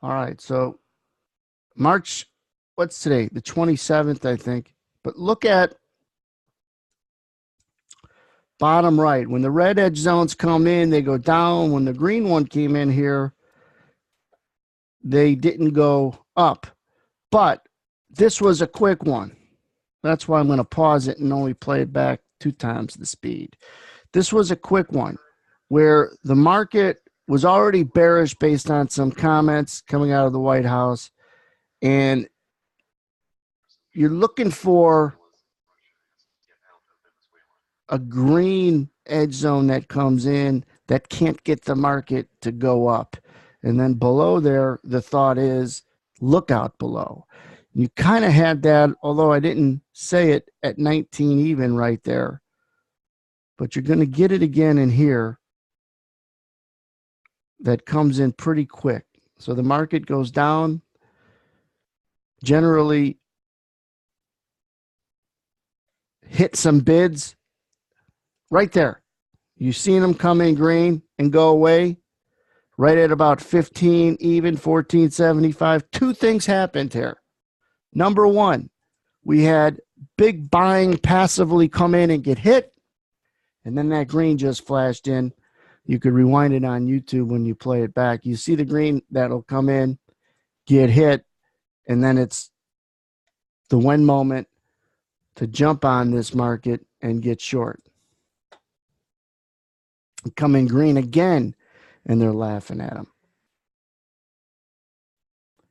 All right. So March, what's today? The 27th, I think. But look at bottom right. When the red edge zones come in, they go down. When the green one came in here, they didn't go up. But this was a quick one. That's why I'm going to pause it and only play it back 2 times the speed. This was a quick one where the market was already bearish based on some comments coming out of the White House. And you're looking for a green edge zone that comes in that can't get the market to go up. And then below there, the thought is look out below. You kind of had that, although I didn't say it at 19 even right there. But you're going to get it again in here that comes in pretty quick. So the market goes down. Generally hit some bids right there. You've seen them come in green and go away right at about 15 even, 14.75. Two things happened here. Number one, we had big buying passively come in and get hit, and then that green just flashed in. You could rewind it on YouTube when you play it back. You see the green that'll come in, get hit, and then it's the win moment to jump on this market and get short. Come in green again, and they're laughing at him.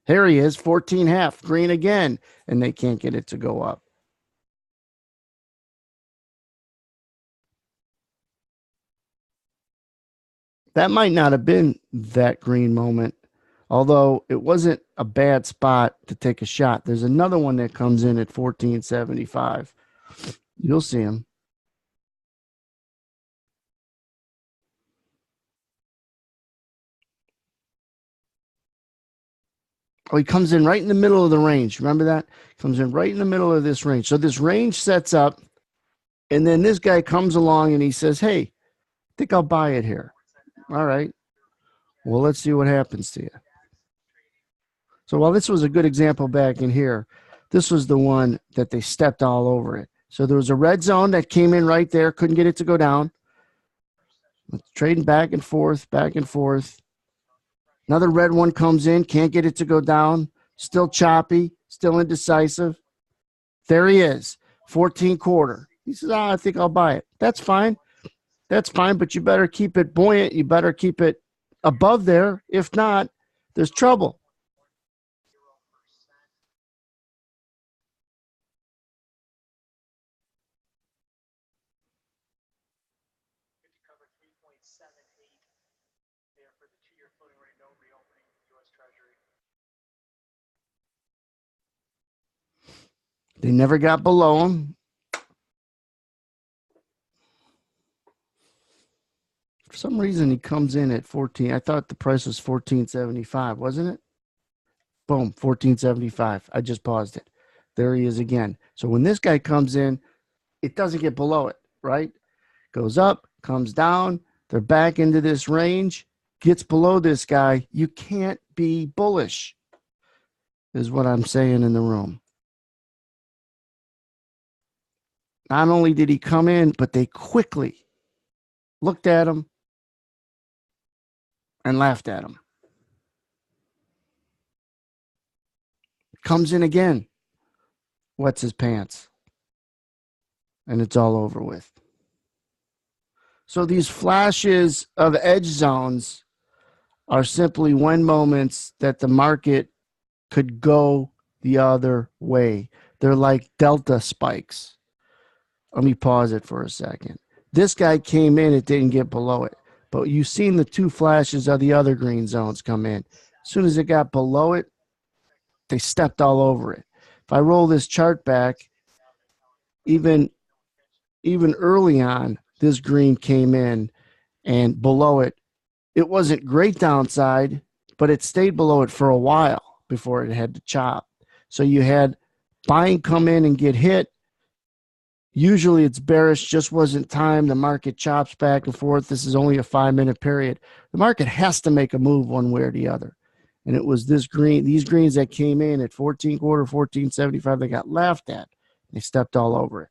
Here he is, 14.5, green again, and they can't get it to go up. That might not have been that green moment, although it wasn't a bad spot to take a shot. There's another one that comes in at 14.75. You'll see him. Oh, he comes in right in the middle of the range. Remember that? Comes in right in the middle of this range. So this range sets up, and then this guy comes along and he says, hey, I think I'll buy it here. All right. Well, let's see what happens to you. So while this was a good example back in here, this was the one that they stepped all over it. So there was a red zone that came in right there, couldn't get it to go down. Trading back and forth, back and forth. Another red one comes in, can't get it to go down. Still choppy, still indecisive. There he is, 14.25. He says, I think I'll buy it. That's fine. That's fine, but you better keep it buoyant. You better keep it above there. If not, there's trouble. They never got below him. For some reason, he comes in at 14. I thought the price was 14.75, wasn't it? Boom, 14.75. I just paused it. There he is again. So when this guy comes in, it doesn't get below it, right? Goes up, comes down. They're back into this range, gets below this guy. You can't be bullish, is what I'm saying in the room. Not only did he come in, but they quickly looked at him and laughed at him. Comes in again, wets his pants, and it's all over with. So these flashes of edge zones are simply when moments that the market could go the other way. They're like delta spikes. Let me pause it for a second. This guy came in, it didn't get below it. But you've seen the two flashes of the other green zones come in. As soon as it got below it, they stepped all over it. If I roll this chart back, even early on, this green came in, and below it, it wasn't great downside, but it stayed below it for a while before it had to chop. So you had buying come in and get hit. Usually it's bearish, just wasn't time. The market chops back and forth. This is only a 5-minute period. The market has to make a move one way or the other. And it was these greens that came in at 14 quarter, 14.75, they got laughed at. They stepped all over it.